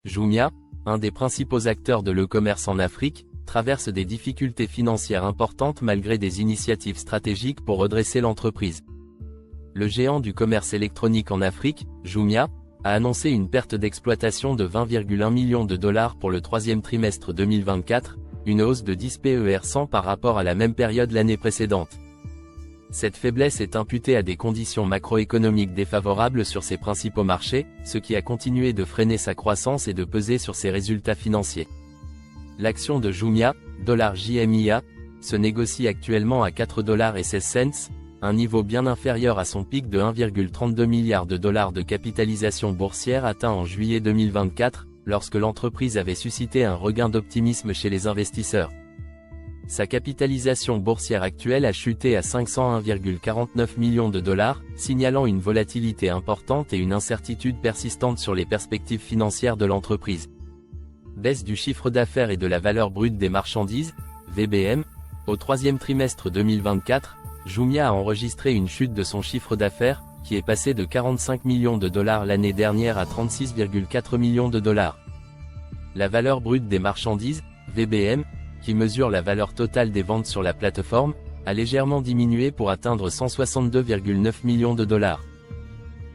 Jumia, un des principaux acteurs de l'e-commerce en Afrique, traverse des difficultés financières importantes malgré des initiatives stratégiques pour redresser l'entreprise. Le géant du commerce électronique en Afrique, Jumia, a annoncé une perte d'exploitation de 20,1 millions de dollars pour le troisième trimestre 2024, une hausse de 10 PER100 par rapport à la même période l'année précédente. Cette faiblesse est imputée à des conditions macroéconomiques défavorables sur ses principaux marchés, ce qui a continué de freiner sa croissance et de peser sur ses résultats financiers. L'action de Jumia, $JMIA, se négocie actuellement à $4,16, un niveau bien inférieur à son pic de 1,32 milliard de dollars de capitalisation boursière atteint en juillet 2024, lorsque l'entreprise avait suscité un regain d'optimisme chez les investisseurs. Sa capitalisation boursière actuelle a chuté à 501,49 millions de dollars, signalant une volatilité importante et une incertitude persistante sur les perspectives financières de l'entreprise. Baisse du chiffre d'affaires et de la valeur brute des marchandises, VBM. Au troisième trimestre 2024, Jumia a enregistré une chute de son chiffre d'affaires, qui est passé de 45 millions de dollars l'année dernière à 36,4 millions de dollars. La valeur brute des marchandises, VBM, qui mesure la valeur totale des ventes sur la plateforme, a légèrement diminué pour atteindre 162,9 millions de dollars.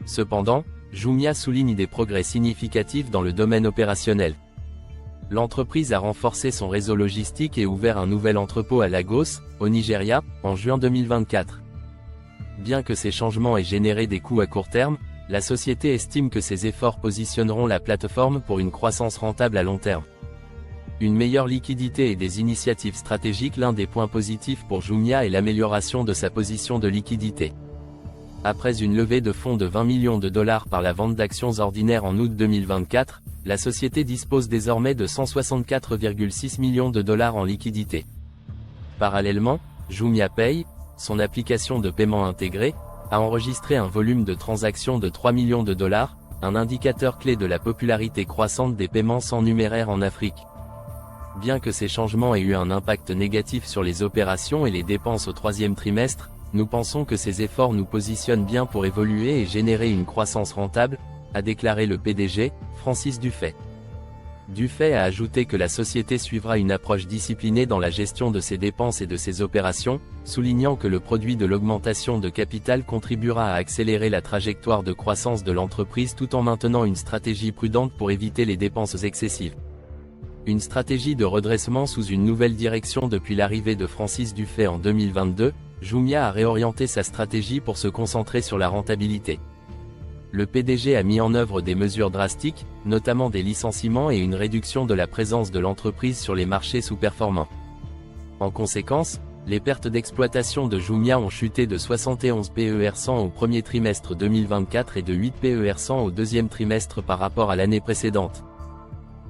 Cependant, Jumia souligne des progrès significatifs dans le domaine opérationnel. L'entreprise a renforcé son réseau logistique et ouvert un nouvel entrepôt à Lagos, au Nigeria, en juin 2024. Bien que ces changements aient généré des coûts à court terme, la société estime que ces efforts positionneront la plateforme pour une croissance rentable à long terme. Une meilleure liquidité et des initiatives stratégiques. L'un des points positifs pour Jumia est l'amélioration de sa position de liquidité. Après une levée de fonds de 20 millions de dollars par la vente d'actions ordinaires en août 2024, la société dispose désormais de 164,6 millions de dollars en liquidité. Parallèlement, Jumia Pay, son application de paiement intégré, a enregistré un volume de transactions de 3 millions de dollars, un indicateur clé de la popularité croissante des paiements sans numéraire en Afrique. Bien que ces changements aient eu un impact négatif sur les opérations et les dépenses au troisième trimestre, nous pensons que ces efforts nous positionnent bien pour évoluer et générer une croissance rentable, a déclaré le PDG, Francis Dufay. Dufay a ajouté que la société suivra une approche disciplinée dans la gestion de ses dépenses et de ses opérations, soulignant que le produit de l'augmentation de capital contribuera à accélérer la trajectoire de croissance de l'entreprise tout en maintenant une stratégie prudente pour éviter les dépenses excessives. Une stratégie de redressement sous une nouvelle direction. Depuis l'arrivée de Francis Dufay en 2022, Jumia a réorienté sa stratégie pour se concentrer sur la rentabilité. Le PDG a mis en œuvre des mesures drastiques, notamment des licenciements et une réduction de la présence de l'entreprise sur les marchés sous-performants. En conséquence, les pertes d'exploitation de Jumia ont chuté de 71 PER100 au premier trimestre 2024 et de 8 PER100 au deuxième trimestre par rapport à l'année précédente.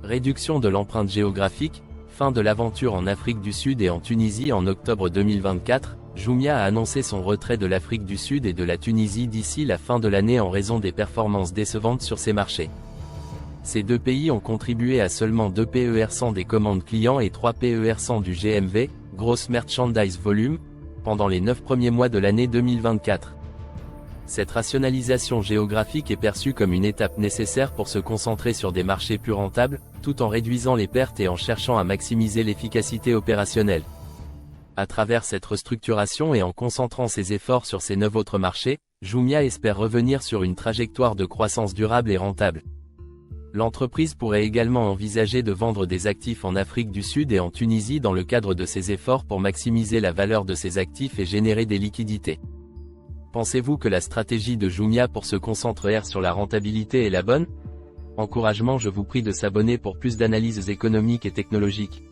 Réduction de l'empreinte géographique, fin de l'aventure en Afrique du Sud et en Tunisie. En octobre 2024, Jumia a annoncé son retrait de l'Afrique du Sud et de la Tunisie d'ici la fin de l'année en raison des performances décevantes sur ces marchés. Ces deux pays ont contribué à seulement 2 PER100 des commandes clients et 3 PER100 du GMV, Gross Merchandise Volume, pendant les 9 premiers mois de l'année 2024. Cette rationalisation géographique est perçue comme une étape nécessaire pour se concentrer sur des marchés plus rentables, tout en réduisant les pertes et en cherchant à maximiser l'efficacité opérationnelle. À travers cette restructuration et en concentrant ses efforts sur ces 9 autres marchés, Jumia espère revenir sur une trajectoire de croissance durable et rentable. L'entreprise pourrait également envisager de vendre des actifs en Afrique du Sud et en Tunisie dans le cadre de ses efforts pour maximiser la valeur de ses actifs et générer des liquidités. Pensez-vous que la stratégie de Jumia pour se concentrer sur la rentabilité est la bonne ? Encouragement. Je vous prie de s'abonner pour plus d'analyses économiques et technologiques.